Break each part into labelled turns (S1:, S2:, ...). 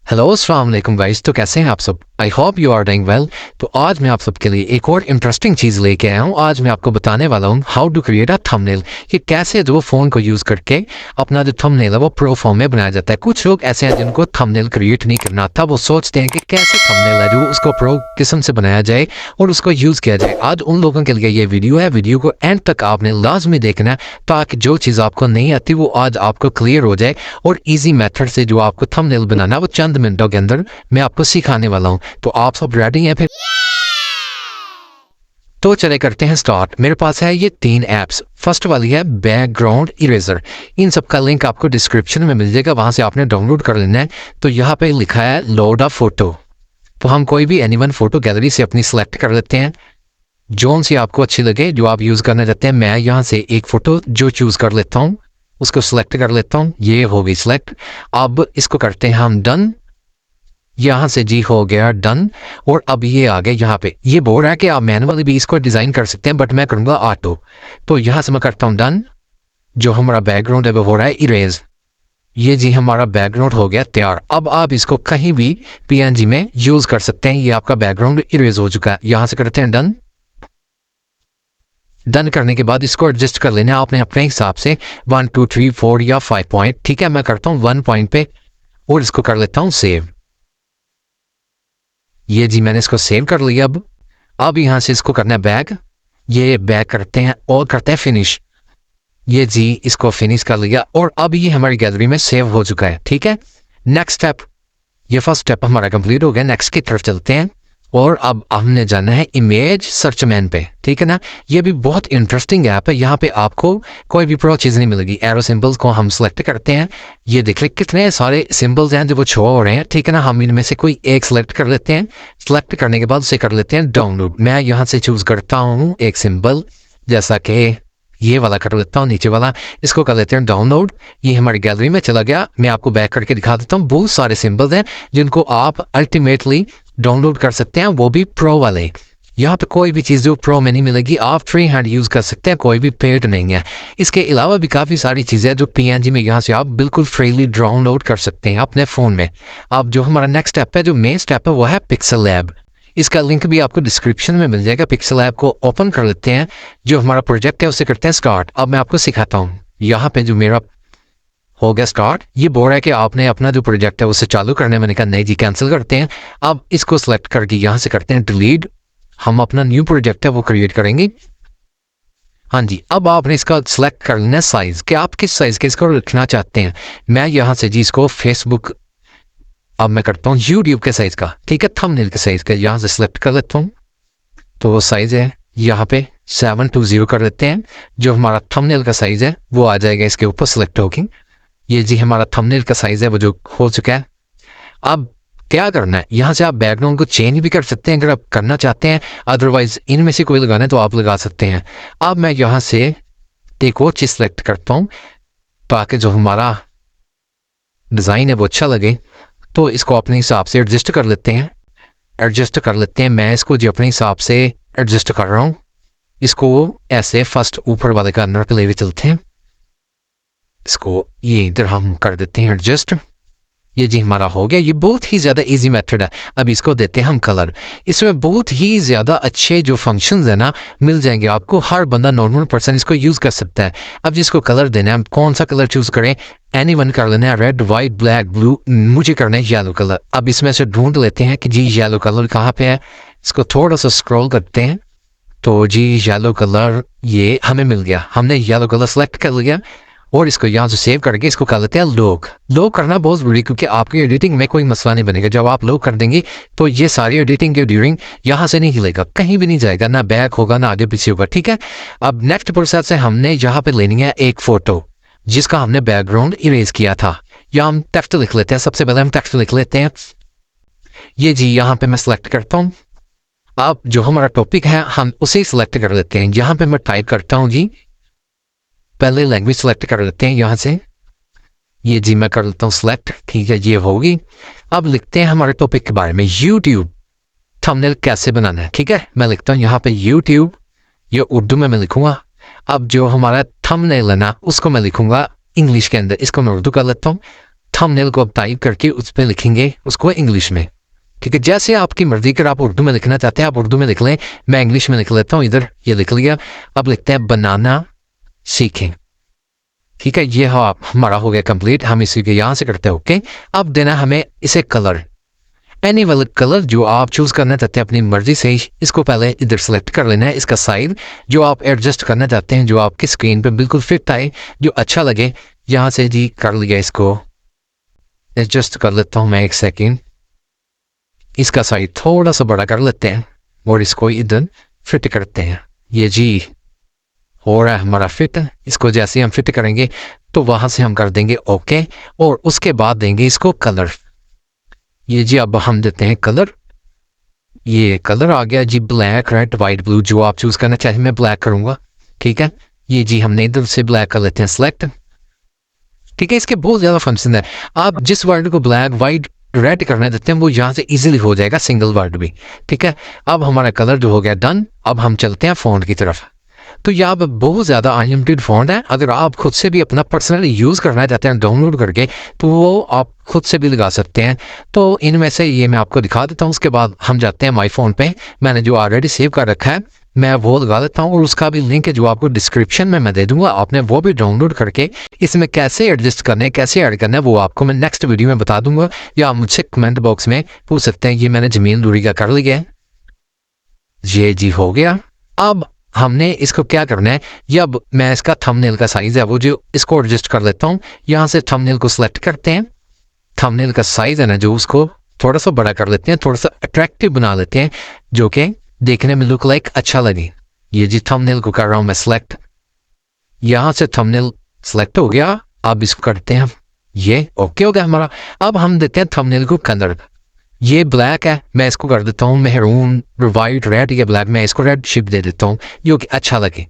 S1: Hello अस्सलाम वालेकुम guys. तो कैसे हैं आप सब? I hope you are doing well. तो आज मैं आप सबके लिए एक और इंटरेस्टिंग चीज़ लेके आया हूँ। आज मैं आपको बताने वाला हूँ how to create a thumbnail, कि कैसे जो फ़ोन को यूज़ करके अपना जो थंबनेल है वो प्रो फॉर्म में बनाया जाता है। कुछ लोग ऐसे हैं जिनको थंबनेल क्रिएट नहीं करना आता, वो सोचते हैं कि कैसे थंबनेल है जो उसको प्रो किस्म से बनाया जाए और उसको यूज़ किया जाए। आज उन लोगों के लिए ये वीडियो है। वीडियो को एंड तक आपने लाजमी देखना है ताकि जो चीज़ आपको नहीं आती वो आज आपको क्लियर हो जाए और ईजी मेथड से जो आपको थंबनेल बनाना वो चंद मिनटों के अंदर मैं आपको सिखाने वाला हूं। तो आप सब रेडी हैं? फिर तो चले करते हैं स्टार्ट। मेरे पास है ये 3 ऐप्स। फर्स्ट वाली है बैकग्राउंड इरेजर। इन सब का लिंक आपको डिस्क्रिप्शन में मिल जाएगा, वहां से आपने डाउनलोड कर लेना है। तो यहाँ पे लिखा है लोड अ फोटो। तो हम कोई भी एनीवन फोटो गैलरी से अपनी सिलेक्ट कर लेते हैं, जोन सी आपको अच्छी लगे जो आप यूज करना चाहते हैं। मैं यहाँ से एक फोटो जो चूज कर लेता हूँ उसको सिलेक्ट कर लेता हूँ। ये हो गई सिलेक्ट। अब इसको करते हैं हम डन। यहाँ से जी हो गया डन। और अब ये आ गए यहाँ पे। ये बोल रहा है कि आप मैनुअली भी इसको डिजाइन कर सकते हैं, बट मैं करूँगा ऑटो। तो यहाँ से मैं करता हूँ डन। जो हमारा बैकग्राउंड है वो हो रहा है इरेज। ये जी हमारा बैकग्राउंड हो गया तैयार। अब आप इसको कहीं भी पीएनजी में यूज कर सकते हैं। ये आपका बैकग्राउंड इरेज हो चुका है। यहाँ से करते हैं डन। डन करने के बाद इसको एडजस्ट कर लेना है आपने अपने हिसाब से 1 2 3 4 या 5 पॉइंट। ठीक है, मैं करता हूँ 1 पॉइंट पे और इसको कर लेता हूँ सेव। ये जी मैंने इसको सेव कर लिया। अब यहाँ से इसको करना है बैक। ये बैक करते हैं और करते हैं फिनिश। ये जी इसको फिनिश कर लिया और अब ये हमारी गैलरी में सेव हो चुका है। ठीक है, नेक्स्ट स्टेप। ये फर्स्ट स्टेप हमारा कंप्लीट हो गया। नेक्स्ट की तरफ चलते हैं और अब हमने जाना है इमेज सर्चमैन पे। ठीक है ना, ये भी बहुत इंटरेस्टिंग ऐप है। यहाँ पे आपको कोई भी प्रो चीज़ नहीं मिलेगी। एरो सिंबल्स को हम सिलेक्ट करते हैं। ये देख ले कितने सारे सिंबल्स हैं जो वो शो हो रहे हैं। ठीक है ना, हम इनमें से कोई एक सिलेक्ट कर लेते हैं। सिलेक्ट करने के बाद उसे कर लेते हैं डाउनलोड। मैं यहाँ से चूज करता हूँ एक सिंबल, जैसा कि ये वाला कर लेता हूँ, नीचे वाला। इसको कर लेते हैं डाउनलोड। ये हमारी गैलरी में चला गया। मैं आपको बैक करके दिखा देता हूँ। बहुत सारे सिंबल्स हैं जिनको आप अल्टीमेटली डाउनलोड कर सकते हैं, वो भी प्रो वाले। यहाँ पे कोई भी चीज़ जो प्रो में नहीं मिलेगी आप फ्री हैंड यूज़ कर सकते हैं, कोई भी पेड नहीं है। इसके अलावा भी काफ़ी सारी चीज़ें जो पीएनजी में यहाँ से आप बिल्कुल फ्रीली डाउनलोड कर सकते हैं अपने फ़ोन में। अब जो हमारा नेक्स्ट स्टेप है, जो मेन स्टेप है, वो है पिक्सल लैब। इसका लिंक भी आपको डिस्क्रिप्शन में मिल जाएगा। पिक्सल ऐप को ओपन कर लेते हैं। जो हमारा प्रोजेक्ट है उसे करते हैं स्टार्ट। अब मैं आपको सिखाता हूँ। यहाँ पे जो मेरा हो गया स्टार्ट, ये बोल रहा है कि आपने अपना जो प्रोजेक्ट है उसे चालू करने में। मैंने कहा नहीं जी, कैंसिल करते हैं। अब इसको सिलेक्ट करके यहाँ से करते हैं डिलीट। हम अपना न्यू प्रोजेक्ट है वो क्रिएट करेंगे। हाँ जी, अब आपने इसका सिलेक्ट कर लेना साइज, कि आप किस साइज के इसको रखना चाहते हैं। मैं यहाँ से जी इसको फेसबुक, अब मैं करता हूँ यूट्यूब के साइज का। ठीक है, थंबनेल के साइज का यहाँ से सिलेक्ट कर लेता हूँ। तो वो साइज है यहाँ पे 720 कर लेते हैं। जो हमारा थंबनेल का साइज है वो आ जाएगा इसके ऊपर सिलेक्ट होगी। ये जी हमारा थंबनेल का साइज है वो जो हो चुका है। अब क्या करना है, यहाँ से आप बैकग्राउंड को चेंज भी कर सकते हैं अगर आप करना चाहते हैं। अदरवाइज इनमें से कोई लगाना है तो आप लगा सकते हैं। अब मैं यहाँ से एक और चीज सिलेक्ट करता हूँ ताकि जो हमारा डिजाइन है वो अच्छा लगे। तो इसको अपने हिसाब से एडजस्ट कर लेते हैं। मैं इसको जो अपने हिसाब से एडजस्ट कर रहा हूँ, इसको ऐसे फर्स्ट ऊपर वाले कार्नर पे लेके चलते हैं। इसको ये इधर हम कर देते हैं एडजस्ट। ये जी हमारा हो गया। ये बहुत ही ज़्यादा इजी मेथड है। अब इसको देते हैं हम कलर। इसमें बहुत ही ज़्यादा अच्छे जो फंक्शंस है ना मिल जाएंगे आपको। हर बंदा नॉर्मल पर्सन इसको यूज़ कर सकता है। अब जिसको कलर देना है, कौन सा कलर चूज़ करें, एनीवन कर लेना है, रेड वाइट ब्लैक ब्लू। मुझे करना है येलो कलर। अब इसमें से ढूंढ लेते हैं कि जी येलो कलर कहाँ पे है। इसको थोड़ा सा स्क्रॉल करते हैं तो जी येलो कलर ये हमें मिल गया। हमने येलो कलर सेलेक्ट कर लिया और इसको यहाँ से सेव करके इसको कर लेते हैं लो करना बहुत जरूरी, क्योंकि आपकी एडिटिंग में कोई मसला नहीं बनेगा। जब आप लो कर देंगे तो ये सारी एडिटिंग के ड्यूरिंग यहाँ से नहीं हिलेगा, कहीं भी नहीं जाएगा, ना बैक होगा ना आगे पीछे होगा। ठीक है, अब नेक्स्ट प्रोसेस है, हमने यहाँ पे लेनी है एक फोटो जिसका हमने बैकग्राउंड इरेज किया था। या हम टेक्स्ट लिख लेते हैं। सबसे पहले हम टेक्स्ट लिख लेते हैं। ये जी यहाँ पे मैं सिलेक्ट करता हूँ। अब जो हमारा टॉपिक है हम उसे सिलेक्ट कर लेते हैं। यहाँ पे मैं टाइप करता हूँ जी, पहले लैंग्वेज सेलेक्ट कर लेते हैं यहाँ से। ये जी मैं कर लेता हूँ सेलेक्ट। ठीक है, ये होगी। अब लिखते हैं हमारे टॉपिक के बारे में, यूट्यूब थंबनेल कैसे बनाना है। ठीक है, मैं लिखता हूँ यहाँ पे यूट्यूब। ये उर्दू में मैं लिखूंगा। अब जो हमारा थंबनेल है ना उसको मैं लिखूंगा इंग्लिश के अंदर। इसको मैं उर्दू कर लेता हूँ। थंबनेल को अब टाइप करके उस पर लिखेंगे उसको इंग्लिश में, ठीक है। जैसे आपकी मर्जी, अगर आप उर्दू में लिखना चाहते हैं आप उर्दू में लिख लें, मैं इंग्लिश में लिख लेता हूँ। इधर ये लिख लिया। अब लिखते हैं बनाना सीखें, ठीक है। ये हमारा हो गया कंप्लीट। हम इसी के यहाँ से करते हैं ओके। अब देना हमें इसे कलर, एनी वाला कलर जो आप चूज करना चाहते हैं अपनी मर्जी से। इसको पहले इधर सेलेक्ट कर लेना है, इसका साइज जो आप एडजस्ट करना चाहते हैं, जो आपकी स्क्रीन पे बिल्कुल फिट आए, जो अच्छा लगे। यहाँ से जी कर लिया, इसको एडजस्ट कर लेता हूँ मैं, एक सेकेंड। इसका साइज थोड़ा सा बड़ा कर लेते हैं और इसको इधर फिट करते हैं। ये जी हो रहा है हमारा फिट। इसको जैसे हम फिट करेंगे तो वहां से हम कर देंगे ओके, और उसके बाद देंगे इसको कलर। ये जी अब हम देते हैं कलर। ये कलर आ गया जी, ब्लैक रेड वाइट ब्लू, जो आप चूज करना चाहें। मैं ब्लैक करूंगा, ठीक है। ये जी हमने इधर से ब्लैक कर लेते हैं सिलेक्ट, ठीक है। इसके बहुत ज्यादा फंक्शन है। आप जिस वर्ड को ब्लैक वाइट रेड करना देते हैं वो यहाँ से इजीली हो जाएगा, सिंगल वर्ड भी, ठीक है। अब हमारा कलर जो हो गया डन। अब हम चलते हैं फ़ॉन्ट की तरफ। तो यहाँ पर बहुत ज़्यादा अनलिमिटेड फ़ॉन्ट है। अगर आप खुद से भी अपना पर्सनली यूज़ करना चाहते हैं डाउनलोड करके, तो वो आप खुद से भी लगा सकते हैं। तो इनमें से ये मैं आपको दिखा देता हूँ। उसके बाद हम जाते हैं माई फ़ोन पे। मैंने जो ऑलरेडी सेव कर रखा है मैं वो लगा देता हूँ, और उसका भी लिंक है जो आपको डिस्क्रिप्शन में मैं दे दूंगा। आपने वो भी डाउनलोड करके इसमें कैसे एडजस्ट करना है, कैसे ऐड करना है, वो आपको मैं नेक्स्ट वीडियो में बता दूंगा, या आप मुझसे कमेंट बॉक्स में पूछ सकते हैं। ये मैंने जमील नूरी का कर लिया है। ये जी हो गया। अब हमने इसको क्या करना है, ये अब मैं इसका थंबनेल का साइज है वो जो इसको एडजस्ट कर लेता हूँ। यहाँ से थंबनेल को सिलेक्ट करते हैं। थंबनेल का साइज है ना जो, उसको थोड़ा सा बड़ा कर लेते हैं, थोड़ा सा अट्रैक्टिव बना लेते हैं, जो कि देखने में लुक लाइक अच्छा लगे। ये जी थंबनेल को कर रहा हूँ मैं सिलेक्ट। यहाँ से थंबनेल सिलेक्ट हो गया। अब इसको करते हैं, ये ओके हो गया हमारा। अब हम देते हैं थंबनेल को कलर। ये ब्लैक है, मैं इसको कर देता हूँ मेहरून वाइट रेड, या ब्लैक, मैं इसको रेड शिप दे देता हूँ जो कि अच्छा लगे।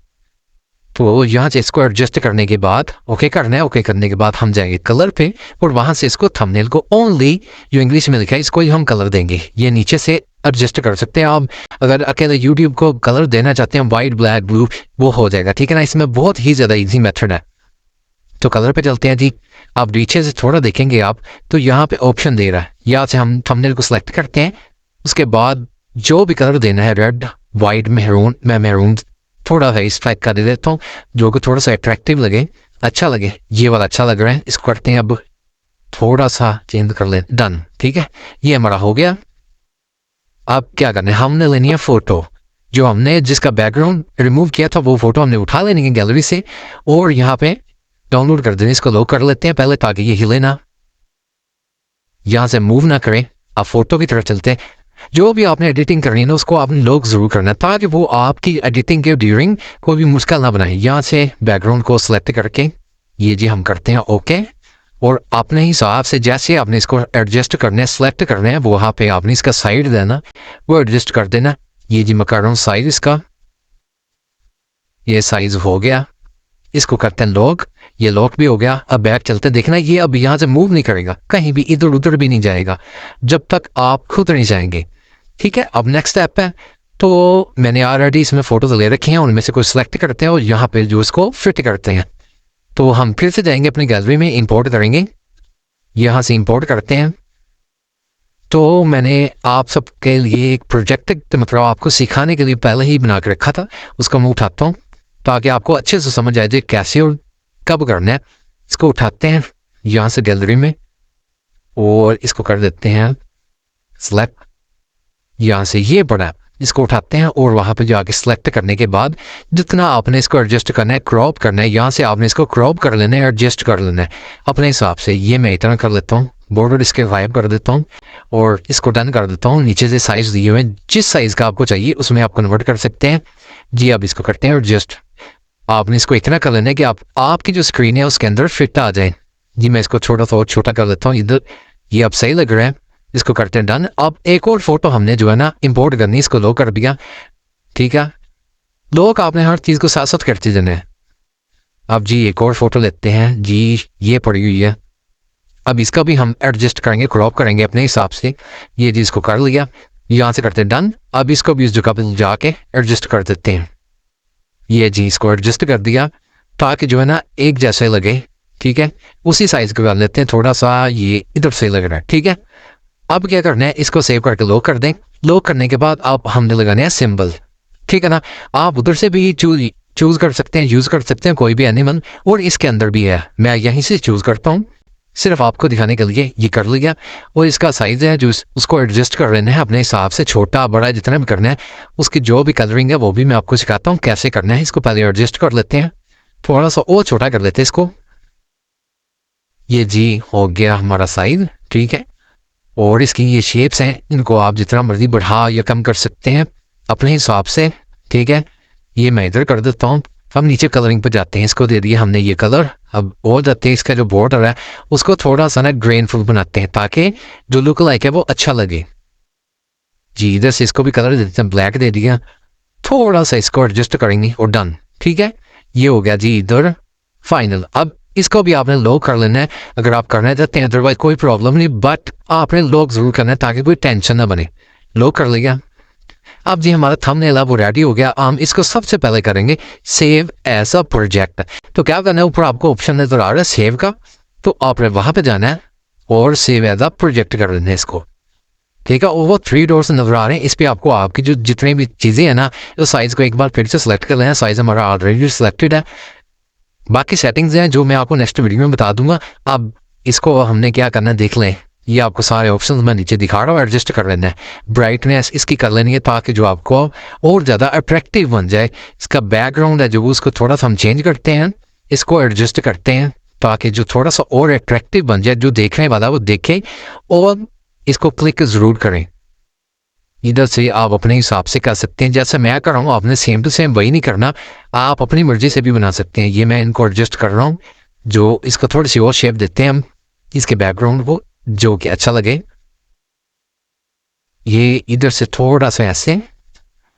S1: तो यहाँ से इसको एडजस्ट करने के बाद ओके करना है। ओके करने के बाद हम जाएंगे कलर पे, और वहां से इसको थंबनेल को ओनली जो इंग्लिश में लिखा है इसको ही हम कलर देंगे। ये नीचे से एडजस्ट कर सकते हैं आप। अगर अकेले यूट्यूब को कलर देना चाहते हैं वाइट ब्लैक ब्लू, वो हो जाएगा, ठीक है ना। इसमें बहुत ही ज़्यादा ईजी मेथड है। तो कलर पे चलते हैं जी। आप नीचे से थोड़ा देखेंगे आप, तो यहाँ पे ऑप्शन दे रहा है। यहाँ से हम थंबनेल को सिलेक्ट करते हैं। उसके बाद जो भी कलर देना है, रेड वाइट मेहरून, मैं मेहरून थोड़ा सा इस टाइप का दे देता हूँ जो कि थोड़ा सा अट्रैक्टिव लगे, अच्छा लगे। ये वाला अच्छा लग रहा है, इसको करते हैं अब थोड़ा सा चेंज कर ले, डन, ठीक है। ये हमारा हो गया। अब क्या करना है, हमने लेनी है फोटो। जो हमने जिसका बैकग्राउंड रिमूव किया था वो फोटो हमने उठा लेनी है गैलरी से, और यहाँ पे डाउनलोड कर देने। इसको लॉक कर लेते हैं पहले ताकि ये हिले ना, यहाँ से मूव ना करें। आप फोटो की तरफ चलते हैं। जो भी आपने एडिटिंग करनी है ना उसको आपने लॉक जरूर करना है, ताकि वो आपकी एडिटिंग के ड्यूरिंग कोई भी मुश्किल ना बनाए। यहाँ से बैकग्राउंड को सिलेक्ट करके ये जी हम करते हैं ओके, और अपने हिसाब से जैसे आपने इसको एडजस्ट करना है, सेलेक्ट करना है, वो वहाँ पे आपने इसका साइड देना, वो एडजस्ट कर देना। ये जी मैं कर रहा हूँ साइज इसका, ये साइज हो गया। इसको करते हैं लॉक, ये लॉक भी हो गया। अब बैक चलते हैं। देखना ये अब यहाँ से मूव नहीं करेगा, कहीं भी इधर उधर भी नहीं जाएगा जब तक आप खुद नहीं जाएंगे, ठीक है। अब नेक्स्ट स्टेप है, तो मैंने ऑलरेडी इसमें फोटोज ले रखे हैं, उनमें से कोई सिलेक्ट करते हैं और यहाँ पे जो इसको फिट करते हैं। तो हम फिर से जाएंगे अपनी गैलरी में, इंपोर्ट करेंगे, यहाँ से इंपोर्ट करते हैं। तो मैंने आप सबके लिए एक प्रोजेक्ट मतलब आपको सिखाने के लिए पहले ही बना के रखा था, उसको मैं उठाता हूँ ताकि आपको अच्छे से समझ आ जाए कैसे और कब करना है। इसको उठाते हैं यहाँ से गैलरी में, और इसको कर देते हैं सेलेक्ट। यहाँ से ये बड़ा इसको उठाते हैं, और वहाँ पे जाके सेलेक्ट करने के बाद जितना आपने इसको एडजस्ट करना है, क्रॉप करना है, यहाँ से आपने इसको क्रॉप कर लेना है, एडजस्ट कर लेना है अपने हिसाब से। ये मैं इतना कर लेता हूँ, बॉर्डर इसके गायब कर देता हूँ, और इसको डन कर देता हूँ। नीचे से साइज दिए हुए हैं, जिस साइज का आपको चाहिए उसमें आप कन्वर्ट कर सकते हैं जी। अब इसको करते हैं एडजस्ट। आपने इसको इतना कर लेना है कि आपकी जो स्क्रीन है उसके अंदर फिट आ जाए जी। मैं इसको थोड़ा सा और छोटा कर लेता हूँ इधर, ये अब सही लग रहा है। इसको करते हैं डन। अब एक और फोटो हमने जो है ना इंपोर्ट करनी, इसको लॉक कर दिया, ठीक है। लॉक आपने हर चीज़ को साथ साथ करते जाना है। अब जी एक और फोटो लेते हैं जी, ये पड़ी हुई है। अब इसका भी हम एडजस्ट करेंगे, क्रॉप करेंगे अपने हिसाब से। ये जी इसको कर लिया, यहाँ से करते हैं डन। अब इसको भी इस जगह पर जाके एडजस्ट कर देते हैं। ये जी इसको एडजस्ट कर दिया ताकि जो है ना एक जैसे लगे, ठीक है, उसी साइज का कर लेते हैं, थोड़ा सा ये इधर से लग रहा है। ठीक है, अब क्या करना है, इसको सेव करके लॉक कर दें। लॉक करने के बाद आप हमने लगाने हैं सिंबल। ठीक है ना, आप उधर से भी चूज कर सकते हैं, यूज कर सकते हैं कोई भी एनिमल, और इसके अंदर भी है, मैं यहीं से चूज करता हूँ सिर्फ आपको दिखाने के लिए। ये कर लिया, और इसका साइज है जो उसको एडजस्ट कर लेना है अपने हिसाब से, छोटा बड़ा जितना भी करना है। उसकी जो भी कलरिंग है वो भी मैं आपको सिखाता हूँ कैसे करना है। इसको पहले एडजस्ट कर लेते हैं, थोड़ा सा और छोटा कर लेते हैं इसको। ये जी हो गया हमारा साइज। ठीक है, और इसकी ये शेप्स हैं, इनको आप जितना मर्जी बढ़ा या कम कर सकते हैं अपने हिसाब से। ठीक है, ये मैं इधर कर देता हूँ। हम नीचे कलरिंग पे जाते हैं, इसको दे दिया हमने ये कलर। अब और जाते हैं, इसका जो बॉर्डर है उसको थोड़ा सा ना ग्रेनफुल बनाते हैं ताकि जो लुक लाइक है वो अच्छा लगे। जी इधर से इसको भी कलर दे देते हैं, ब्लैक दे दिया, थोड़ा सा इसको एडजस्ट करेंगे और डन। ठीक है, ये हो गया जी इधर फाइनल। अब इसको भी आपने लॉक कर लेना है अगर आप करना चाहते हैं, अदरवाइज कोई प्रॉब्लम नहीं, बट आपने लॉक जरूर करना है ताकि कोई टेंशन ना बने। लॉक कर लिया। अब जी हमारा थंबनेल है वो रेडी हो गया। हम इसको सबसे पहले करेंगे सेव एज अ प्रोजेक्ट। तो क्या करना है, ऊपर आपको ऑप्शन नजर आ रहा है सेव का, तो आपने वहां पे जाना है और सेव एज अ प्रोजेक्ट कर लेना है इसको। ठीक है, और वो 3 डॉट्स नजर आ रहे हैं, इस पे आपको आपकी जो जितनी भी चीजें हैं ना, तो साइज को एक बार फिर से सिलेक्ट कर लेना है। साइज हमारा ऑलरेडी सिलेक्टेड है, बाकी सेटिंग्स हैं जो मैं आपको नेक्स्ट वीडियो में बता दूंगा। अब इसको हमने क्या करना है देख लें, ये आपको सारे ऑप्शंस मैं नीचे दिखा रहा हूँ, एडजस्ट कर लेना है। ब्राइटनेस इसकी कर लेनी है ताकि जो आपको और ज़्यादा अट्रैक्टिव बन जाए। इसका बैकग्राउंड है जो उसको थोड़ा सा हम चेंज करते हैं, इसको एडजस्ट करते हैं ताकि जो थोड़ा सा और अट्रैक्टिव बन जाए, जो देखने वाला वो देखे। और इसको क्लिक ज़रूर करें, इधर से आप अपने हिसाब से कर सकते हैं, जैसे मैं कर रहा हूँ आपने सेम टू सेम वही नहीं करना, आप अपनी मर्जी से भी बना सकते हैं। ये मैं इनको एडजस्ट कर रहा हूँ, जो इसको थोड़ी सी और शेप देते हैं हम इसके बैकग्राउंड को, जो कि अच्छा लगे। ये इधर से थोड़ा सा ऐसे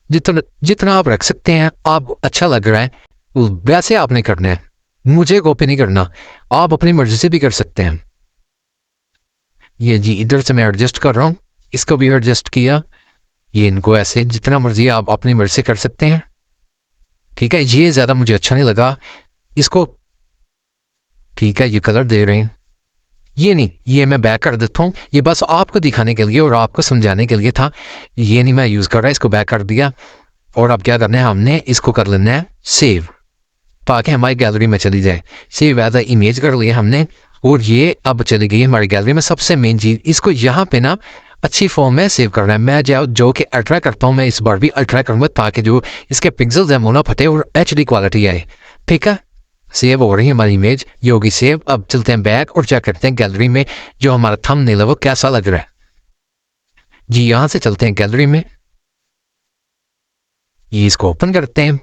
S1: जितना जितना आप रख सकते हैं, आप अच्छा लग रहा है वैसे आपने करना है, मुझे कॉपी नहीं करना, आप अपनी मर्जी से भी कर सकते हैं। ये जी इधर से मैं एडजस्ट कर रहा हूँ, इसको भी एडजस्ट किया। ये इनको ऐसे जितना मर्जी आप अपनी मर्जी से कर सकते हैं। ठीक है, ये ज़्यादा मुझे अच्छा नहीं लगा इसको। ठीक है, ये कलर दे रहे हैं, ये नहीं, ये मैं बैक कर देता हूँ। ये बस आपको दिखाने के लिए और आपको समझाने के लिए था, ये नहीं मैं यूज़ कर रहा, इसको बैक कर दिया। और अब क्या करना है, हमने इसको कर लेना है सेव ताकि हमारी गैलरी में चली जाए। सेव एज अ इमेज कर लिया हमने, और ये अब चली गई हमारी गैलरी में। सबसे मेन चीज़, इसको यहाँ पे ना अच्छी फॉर्म में सेव करना है। मैं जो कि अल्ट्रा करता हूँ, मैं इस बार भी अल्ट्रा करूँगा ताकि जो इसके पिक्सल्स हैं वो ना फटे और HD क्वालिटी आए। ठीक है, सेव हो रही है हमारी इमेज, ये होगी सेव। अब चलते हैं बैक और चेक करते हैं गैलरी में जो हमारा थंबनेल है वो कैसा लग रहा है। जी यहाँ से चलते हैं गैलरी में, ये इसको ओपन करते हैं।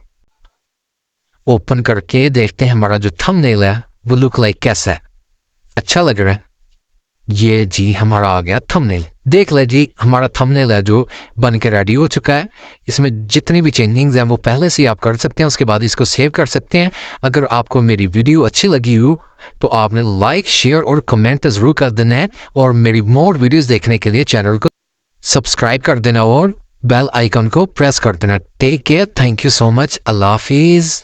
S1: ओपन करके देखते हैं हमारा जो थंबनेल है वो लुक लाइक कैसा है, अच्छा लग रहा है। ये जी हमारा आ गया थंबनेल, देख ले जी हमारा थंबनेल है जो बन के रेडी हो चुका है। इसमें जितनी भी चेंजिंग्स हैं वो पहले से आप कर सकते हैं, उसके बाद इसको सेव कर सकते हैं। अगर आपको मेरी वीडियो अच्छी लगी हो तो आपने लाइक शेयर और कमेंट ज़रूर कर देना है, और मेरी मोर वीडियोस देखने के लिए चैनल को सब्सक्राइब कर देना और बेल आइकन को प्रेस कर देना। Take care, thank you so much, अल्लाह हाफिज़।